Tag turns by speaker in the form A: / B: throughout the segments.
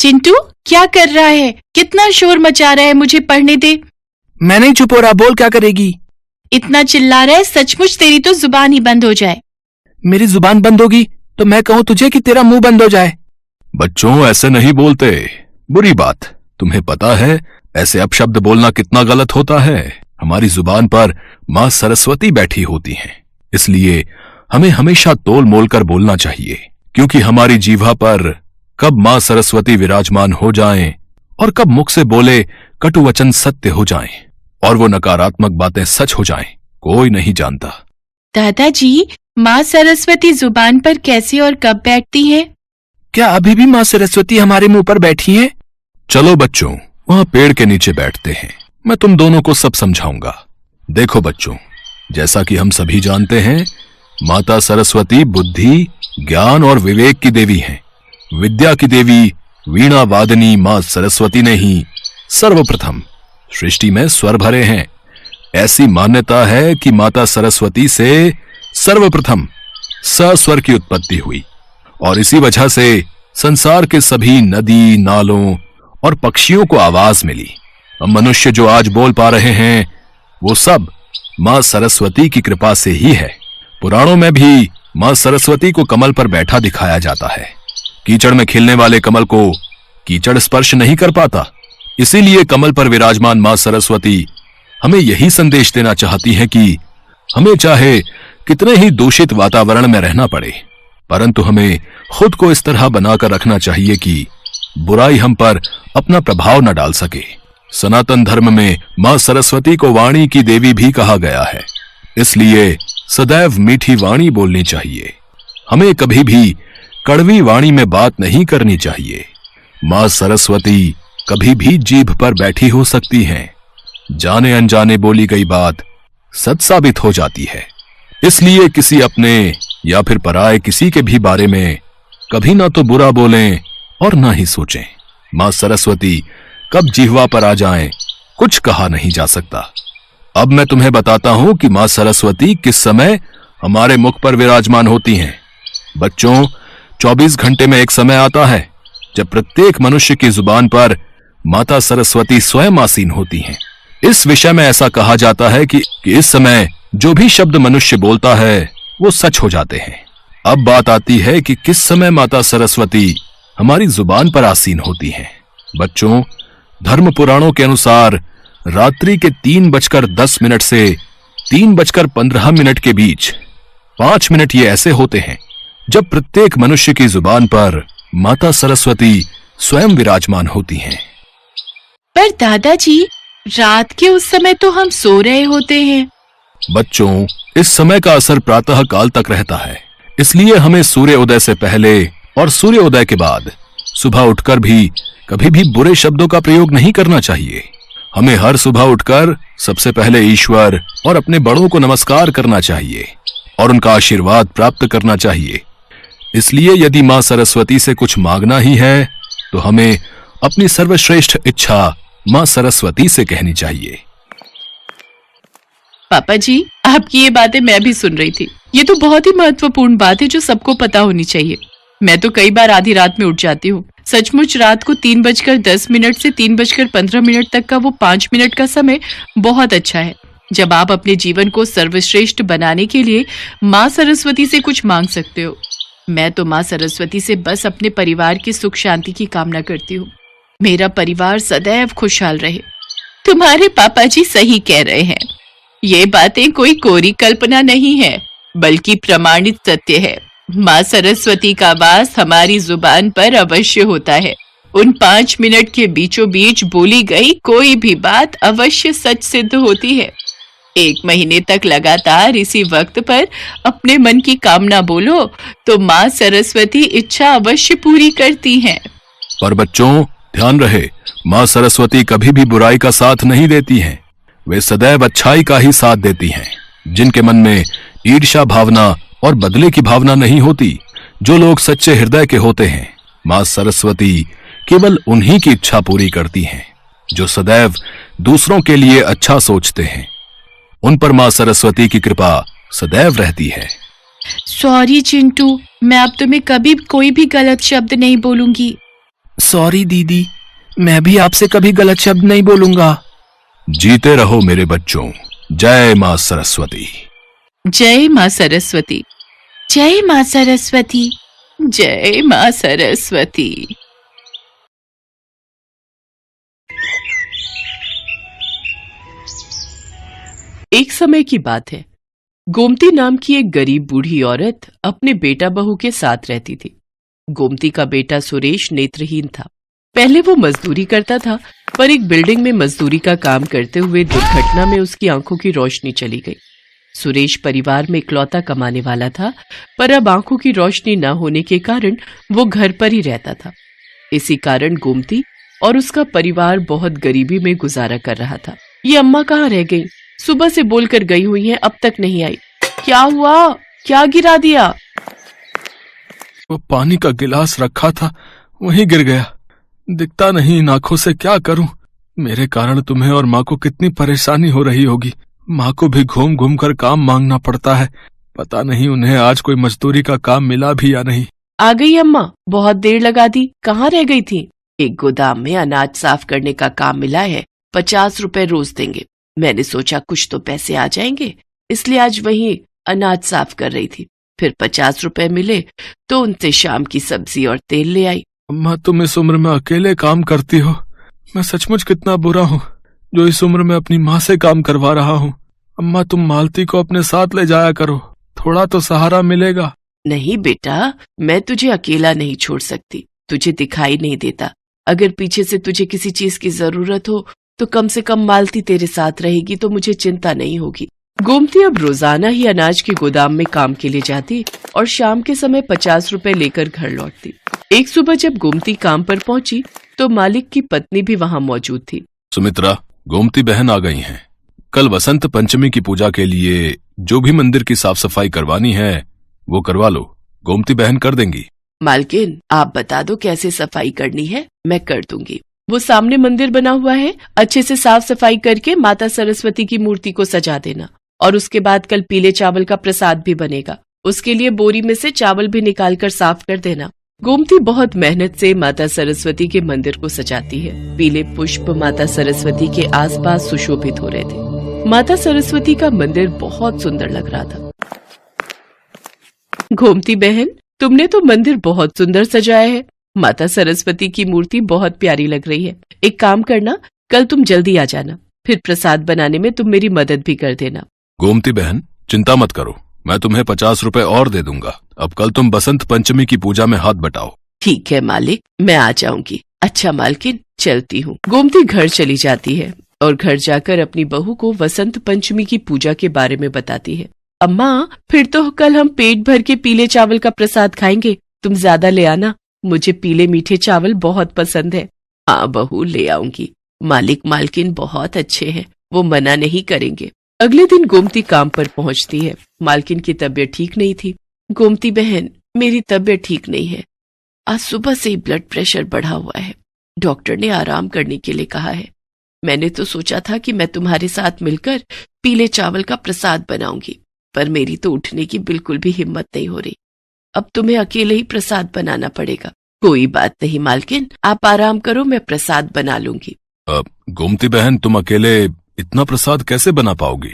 A: चिंटू, क्या कर रहा है? कितना शोर मचा रहा है, मुझे पढ़ने दे।
B: मैं नहीं चुप हो रहा, बोल क्या करेगी?
A: इतना चिल्ला रहा है, सचमुच तेरी तो जुबान ही बंद हो जाए।
B: मेरी जुबान बंद होगी तो मैं कहूँ तुझे कि तेरा मुंह बंद हो जाए?
C: बच्चों, ऐसे नहीं बोलते, बुरी बात। तुम्हें पता है ऐसे अपशब्द बोलना कितना गलत होता है। हमारी जुबान पर माँ सरस्वती बैठी होती हैं, इसलिए हमें हमेशा तोल मोल कर बोलना चाहिए, क्योंकि हमारी जीवा पर कब माँ सरस्वती विराजमान हो जाएं और कब मुख से बोले कटु वचन सत्य हो जाएं और वो नकारात्मक बातें सच हो जाएं, कोई नहीं जानता।
A: दादाजी, माँ सरस्वती जुबान पर कैसे और कब बैठती है?
B: क्या अभी भी माँ सरस्वती हमारे मुंह पर बैठी है?
C: चलो बच्चों, वहां पेड़ के नीचे बैठते हैं, मैं तुम दोनों को सब समझाऊंगा। देखो बच्चों, जैसा कि हम सभी जानते हैं, माता सरस्वती बुद्धि, ज्ञान और विवेक की देवी हैं। विद्या की देवी वीणा वादनी माँ सरस्वती ने ही सर्वप्रथम सृष्टि में स्वर भरे हैं। ऐसी मान्यता है कि माता सरस्वती से सर्वप्रथम सस्वर की उत्पत्ति हुई और इसी वजह से संसार के सभी नदी, नालों और पक्षियों को आवाज मिली। अब मनुष्य जो आज बोल पा रहे हैं वो सब माँ सरस्वती की कृपा से ही है। पुराणों में भी माँ सरस्वती को कमल पर बैठा दिखाया जाता है। कीचड़ में खिलने वाले कमल को कीचड़ स्पर्श नहीं कर पाता, इसीलिए कमल पर विराजमान माँ सरस्वती हमें यही संदेश देना चाहती है कि हमें चाहे कितने ही दूषित वातावरण में रहना पड़े, परंतु हमें खुद को इस तरह बनाकर रखना चाहिए कि बुराई हम पर अपना प्रभाव न डाल सके। सनातन धर्म में माँ सरस्वती को वाणी की देवी भी कहा गया है, इसलिए सदैव मीठी वाणी बोलनी चाहिए। हमें कभी भी कड़वी वाणी में बात नहीं करनी चाहिए। माँ सरस्वती कभी भी जीभ पर बैठी हो सकती हैं। जाने अनजाने बोली गई बात सच साबित हो जाती है, इसलिए किसी अपने या फिर पराये किसी के भी बारे में कभी ना तो बुरा बोलें और ना ही सोचें। माँ सरस्वती कब जिह्वा पर आ जाएं, कुछ कहा नहीं जा सकता। अब मैं तुम्हें बताता हूं कि माँ सरस्वती किस समय हमारे मुख पर विराजमान होती हैं। बच्चों, 24 घंटे में एक समय आता है जब प्रत्येक मनुष्य की जुबान पर माता सरस्वती स्वयं आसीन होती हैं। इस विषय में ऐसा कहा जाता है कि इस समय जो भी शब्द मनुष्य बोलता है वो सच हो जाते हैं। अब बात आती है कि किस समय माता सरस्वती हमारी जुबान पर आसीन होती हैं। बच्चों, धर्म पुराणों के अनुसार रात्रि के 3:10 से 3:15 के बीच 5 मिनट ये ऐसे होते हैं जब प्रत्येक मनुष्य की जुबान पर माता सरस्वती स्वयं विराजमान होती हैं।
A: पर दादाजी, रात के उस समय तो हम सो रहे होते हैं।
C: बच्चों, इस समय का असर प्रातः काल तक रहता है, इसलिए हमें सूर्य उदय से पहले और सूर्य उदय के बाद सुबह उठकर भी कभी भी बुरे शब्दों का प्रयोग नहीं करना चाहिए। हमें हर सुबह उठकर सबसे पहले ईश्वर और अपने बड़ों को नमस्कार करना चाहिए और उनका आशीर्वाद प्राप्त करना चाहिए। इसलिए यदि माँ सरस्वती से कुछ मांगना ही है तो हमें अपनी सर्वश्रेष्ठ इच्छा माँ सरस्वती से कहनी चाहिए।
A: पापा जी, आपकी ये बातें मैं भी सुन रही थी। ये तो बहुत ही महत्वपूर्ण बात है जो सबको पता होनी चाहिए। मैं तो कई बार आधी रात में उठ जाती हूँ। सचमुच रात को 3:10 से 3:15 तक का वो 5 मिनट का समय बहुत अच्छा है, जब आप अपने जीवन को सर्वश्रेष्ठ बनाने के लिए माँ सरस्वती से कुछ मांग सकते हो। मैं तो माँ सरस्वती से बस अपने परिवार की सुख शांति की कामना करती हूँ। मेरा परिवार सदैव खुशहाल रहे। तुम्हारे पापा जी सही कह रहे हैं। ये बातें कोई कोरी कल्पना नहीं है, बल्कि प्रमाणित सत्य है। माँ सरस्वती का वास हमारी जुबान पर अवश्य होता है। उन 5 मिनट के बीचों बीच बोली गई कोई भी बात अवश्य सच सिद्ध होती है। 1 महीने तक लगातार इसी वक्त पर अपने मन की कामना बोलो तो माँ सरस्वती इच्छा अवश्य पूरी करती हैं।
C: पर बच्चों, ध्यान रहे, माँ सरस्वती कभी भी बुराई का साथ नहीं देती हैं। वे सदैव अच्छाई का ही साथ देती हैं। जिनके मन में ईर्ष्या भावना और बदले की भावना नहीं होती, जो लोग सच्चे हृदय के होते हैं, माँ सरस्वती केवल उन्हीं की इच्छा पूरी करती हैं। जो सदैव दूसरों के लिए अच्छा सोचते हैं, उन पर माँ सरस्वती की कृपा सदैव रहती है।
A: सॉरी चिंटू, मैं अब तुम्हें कभी कोई भी गलत शब्द नहीं बोलूंगी।
B: सॉरी दीदी, मैं भी आपसे कभी गलत शब्द नहीं बोलूंगा।
C: जीते रहो मेरे बच्चों। जय मां सरस्वती।
A: जय मां सरस्वती। जय मां सरस्वती। जय मां सरस्वती। एक समय की बात है। गोमती नाम की एक गरीब बूढ़ी औरत अपने बेटा बहू के साथ रहती थी। गोमती का बेटा सुरेश नेत्रहीन था। पहले वो मजदूरी करता था, पर एक बिल्डिंग में मजदूरी का काम करते हुए दुर्घटना में उसकी आंखों की रोशनी चली गई। सुरेश परिवार में इकलौता कमाने वाला था, पर अब आंखों की रोशनी न होने के कारण वो घर पर ही रहता था। इसी कारण गोमती और उसका परिवार बहुत गरीबी में गुजारा कर रहा था। ये अम्मा कहाँ रह गई? सुबह से बोलकर गई हुई हैं, अब तक नहीं आई। क्या हुआ? क्या गिरा दिया?
C: वो पानी का गिलास रखा था, वहीं गिर गया। दिखता नहीं इन आंखों से, क्या करूं? मेरे कारण तुम्हें और माँ को कितनी परेशानी हो रही होगी। माँ को भी घूम घूम कर काम मांगना पड़ता है। पता नहीं उन्हें आज कोई मजदूरी का काम मिला भी या नहीं।
A: आ गई अम्मा, बहुत देर लगा दी। कहाँ रह गई थी? एक गोदाम में अनाज साफ करने का काम मिला है, 50 रुपए रोज देंगे। मैंने सोचा कुछ तो पैसे आ जाएंगे, इसलिए आज वहीं अनाज साफ कर रही थी। फिर 50 रुपए मिले तो उनसे शाम की सब्जी और तेल ले आई।
C: अम्मा, तुम इस उम्र में अकेले काम करती हो। मैं सचमुच कितना बुरा हूँ जो इस उम्र में अपनी माँ से काम करवा रहा हूँ। अम्मा, तुम मालती को अपने साथ ले जाया करो, थोड़ा तो सहारा मिलेगा।
A: नहीं बेटा, मैं तुझे अकेला नहीं छोड़ सकती। तुझे दिखाई नहीं देता। अगर पीछे से तुझे किसी चीज की जरूरत हो तो कम से कम मालती तेरे साथ रहेगी, तो मुझे चिंता नहीं होगी। गोमती अब रोजाना ही अनाज के गोदाम में काम के लिए जाती और शाम के समय 50 रुपए लेकर घर लौटती। एक सुबह जब गोमती काम पर पहुंची तो मालिक की पत्नी भी वहां मौजूद थी।
C: सुमित्रा, गोमती बहन आ गई हैं। कल वसंत पंचमी की पूजा के लिए जो भी मंदिर की साफ सफाई करवानी है वो करवा लो, गोमती बहन कर देंगी।
A: मालकिन, आप बता दो कैसे सफाई करनी है, मैं कर दूंगी। वो सामने मंदिर बना हुआ है, अच्छे से साफ सफाई करके माता सरस्वती की मूर्ति को सजा देना। और उसके बाद कल पीले चावल का प्रसाद भी बनेगा, उसके लिए बोरी में से चावल भी निकाल कर साफ कर देना। गोमती बहुत मेहनत से माता सरस्वती के मंदिर को सजाती है। पीले पुष्प माता सरस्वती के आसपास सुशोभित हो रहे थे। माता सरस्वती का मंदिर बहुत सुंदर लग रहा था। गोमती बहन, तुमने तो मंदिर बहुत सुंदर सजाया है। माता सरस्वती की मूर्ति बहुत प्यारी लग रही है। एक काम करना, कल तुम जल्दी आ जाना, फिर प्रसाद बनाने में तुम मेरी मदद भी कर देना।
C: गोमती बहन, चिंता मत करो, मैं तुम्हें 50 रुपए और दे दूंगा। अब कल तुम बसंत पंचमी की पूजा में हाथ बटाओ।
A: ठीक है मालिक, मैं आ जाऊंगी। अच्छा मालकिन, चलती हूँ। गोमती घर चली जाती है और घर जाकर अपनी बहू को वसंत पंचमी की पूजा के बारे में बताती है। अम्मा, फिर तो कल हम पेट भर के पीले चावल का प्रसाद खाएंगे। तुम ज्यादा ले आना, मुझे पीले मीठे चावल बहुत पसंद है। हाँ बहू, ले आऊंगी। मालिक मालकिन बहुत अच्छे हैं, वो मना नहीं करेंगे। अगले दिन गोमती काम पर पहुंचती है। मालकिन की तबीयत ठीक नहीं थी। गोमती बहन, मेरी तबीयत ठीक नहीं है। आज सुबह से ही ब्लड प्रेशर बढ़ा हुआ है। डॉक्टर ने आराम करने के लिए कहा है। मैंने तो सोचा था कि मैं तुम्हारे साथ मिलकर पीले चावल का प्रसाद बनाऊंगी, पर मेरी तो उठने की बिल्कुल भी हिम्मत नहीं हो रही। अब तुम्हें अकेले ही प्रसाद बनाना पड़ेगा। कोई बात नहीं मालकिन, आप आराम करो, मैं प्रसाद बना लूंगी।
C: गोमती बहन, तुम अकेले इतना प्रसाद कैसे बना पाओगी?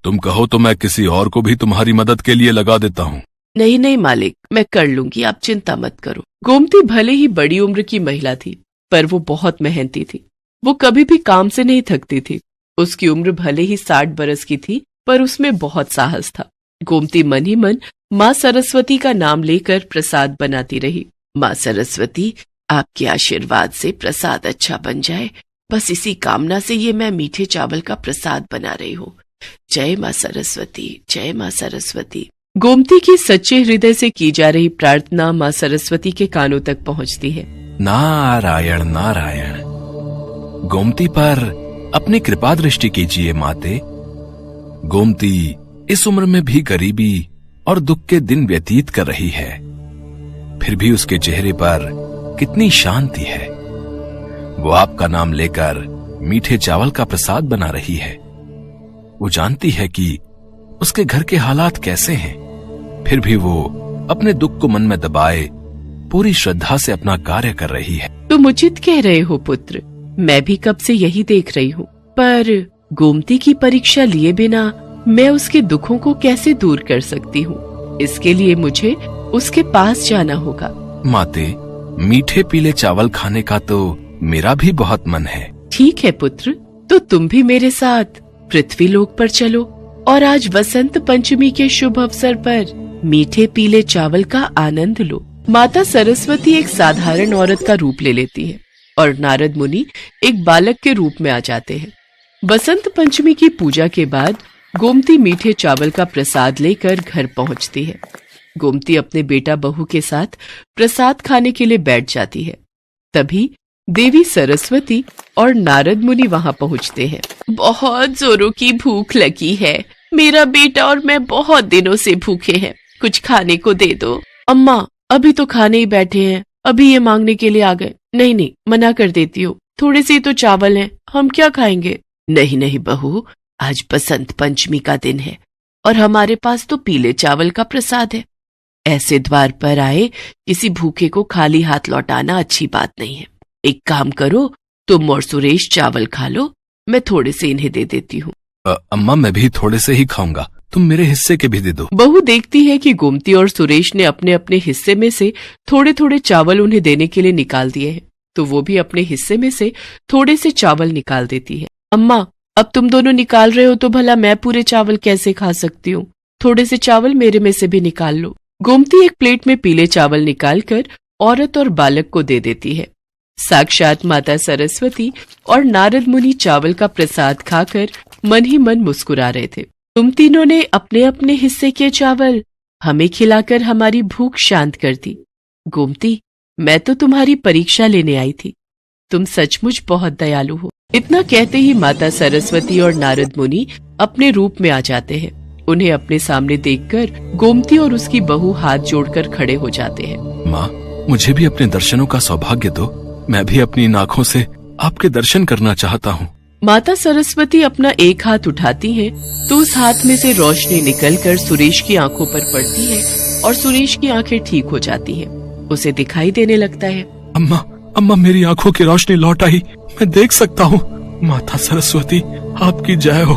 C: तुम कहो तो मैं किसी और को भी तुम्हारी मदद के लिए लगा देता हूँ।
A: नहीं नहीं मालिक, मैं कर लूंगी, आप चिंता मत करो। गोमती भले ही बड़ी उम्र की महिला थी, पर वो बहुत मेहनती थी। वो कभी भी काम से नहीं थकती थी। उसकी उम्र भले ही 60 बरस की थी, पर उसमें बहुत साहस था। गोमती मन ही मन माँ सरस्वती का नाम लेकर प्रसाद बनाती रही। माँ सरस्वती, आपके आशीर्वाद से प्रसाद अच्छा बन जाए, बस इसी कामना से ये मैं मीठे चावल का प्रसाद बना रही हूँ। जय माँ सरस्वती, जय माँ सरस्वती। गोमती की सच्चे हृदय से की जा रही प्रार्थना माँ सरस्वती के कानों तक पहुँचती है।
B: नारायण नारायण। गोमती पर अपनी कृपा दृष्टि कीजिए माते।
C: गोमती इस उम्र में भी गरीबी और दुख के दिन व्यतीत कर रही है, फिर भी उसके चेहरे पर कितनी शांति है। वो आपका नाम लेकर मीठे चावल का प्रसाद बना रही है। वो जानती है कि उसके घर के हालात कैसे हैं, फिर भी वो अपने दुख को मन में दबाए पूरी श्रद्धा से अपना कार्य कर रही है।
A: तो तुम उचित कह रहे हो पुत्र, मैं भी कब से यही देख रही हूँ। पर गोमती की परीक्षा लिए बिना मैं उसके दुखों को कैसे दूर कर सकती हूँ? इसके लिए मुझे उसके पास जाना होगा।
B: माते, मीठे पीले चावल खाने का तो मेरा भी बहुत मन है।
A: ठीक है पुत्र, तो तुम भी मेरे साथ पृथ्वी लोक पर चलो और आज वसंत पंचमी के शुभ अवसर पर मीठे पीले चावल का आनंद लो। माता सरस्वती एक साधारण औरत का रूप ले लेती है और नारद मुनि एक बालक के रूप में आ जाते हैं। बसंत पंचमी की पूजा के बाद गोमती मीठे चावल का प्रसाद लेकर घर पहुंचती है। गोमती अपने बेटा बहू के साथ प्रसाद खाने के लिए बैठ जाती है। तभी देवी सरस्वती और नारद मुनि वहां पहुंचते हैं। बहुत जोरों की भूख लगी है, मेरा बेटा और मैं बहुत दिनों से भूखे हैं, कुछ खाने को दे दो। अम्मा, अभी तो खाने ही बैठे हैं, अभी ये मांगने के लिए आ गए। नहीं नहीं, मना कर देती हूँ, थोड़े से तो चावल हैं, हम क्या खाएंगे? नहीं नहीं बहू, आज बसंत पंचमी का दिन है और हमारे पास तो पीले चावल का प्रसाद है। ऐसे द्वार पर आए किसी भूखे को खाली हाथ लौटाना अच्छी बात नहीं है। एक काम करो, तुम और सुरेश चावल खा लो, मैं थोड़े से इन्हें दे देती हूँ।
B: अम्मा, मैं भी थोड़े से ही खाऊंगा, तुम मेरे हिस्से के भी दे दो।
A: बहू देखती है कि गोमती और सुरेश ने अपने अपने हिस्से में से थोड़े थोड़े चावल उन्हें देने के लिए निकाल दिए हैं, तो वो भी अपने हिस्से में से थोड़े से चावल निकाल देती है। अम्मा, अब तुम दोनों निकाल रहे हो तो भला मैं पूरे चावल कैसे खा सकती हूँ? थोड़े से चावल मेरे में से भी निकाल लो। गोमती एक प्लेट में पीले चावल निकालकर औरत और बालक को दे देती है। साक्षात माता सरस्वती और नारद मुनि चावल का प्रसाद खाकर मन ही मन मुस्कुरा रहे थे। तुम तीनों ने अपने अपने हिस्से के चावल हमें खिलाकर हमारी भूख शांत कर दी। गोमती, मैं तो तुम्हारी परीक्षा लेने आई थी, तुम सचमुच बहुत दयालु हो। इतना कहते ही माता सरस्वती और नारद मुनि अपने रूप में आ जाते हैं। उन्हें अपने सामने देखकर गोमती और उसकी बहू हाथ जोड़कर खड़े हो जाते हैं।
B: माँ, मुझे भी अपने दर्शनों का सौभाग्य दो, मैं भी अपनी आँखों से आपके दर्शन करना चाहता हूँ।
A: माता सरस्वती अपना एक हाथ उठाती हैं, तो उस हाथ में से रोशनी निकलकर सुरेश की आंखों पर पड़ती है और सुरेश की आंखें ठीक हो जाती हैं। उसे दिखाई देने लगता है।
B: अम्मा, अम्मा, मेरी आंखों की रोशनी लौट आई, मैं देख सकता हूँ। माता सरस्वती, आपकी जय हो,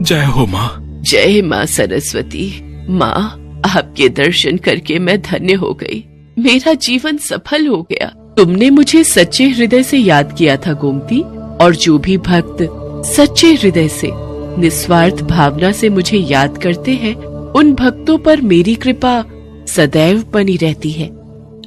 B: जय हो माँ।
A: जय माँ सरस्वती। माँ, आपके दर्शन करके मैं धन्य हो गई, मेरा जीवन सफल हो गया। तुमने मुझे सच्चे हृदय से याद किया था गोमती, और जो भी भक्त सच्चे हृदय से निस्वार्थ भावना से मुझे याद करते हैं, उन भक्तों पर मेरी कृपा सदैव बनी रहती है।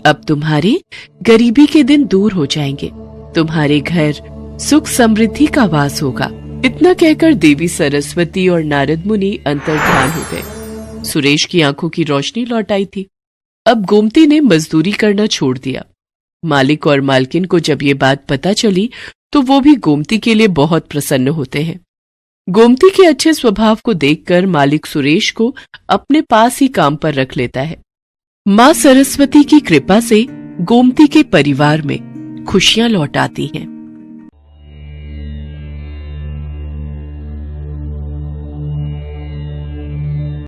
A: अब तुम्हारे गरीबी के दिन दूर हो जाएंगे, तुम्हारे घर सुख समृद्धि का वास होगा। इतना कहकर देवी सरस्वती और नारद मुनि अंतर्ध्यान हो गए। सुरेश की आंखों की रोशनी लौट आई थी। अब गोमती ने मजदूरी करना छोड़ दिया। मालिक और मालकिन को जब ये बात पता चली तो वो भी गोमती के लिए बहुत प्रसन्न होते हैं। गोमती के अच्छे स्वभाव को देखकर मालिक सुरेश को अपने पास ही काम पर रख लेता है। माँ सरस्वती की कृपा से गोमती के परिवार में खुशियां लौट आती हैं।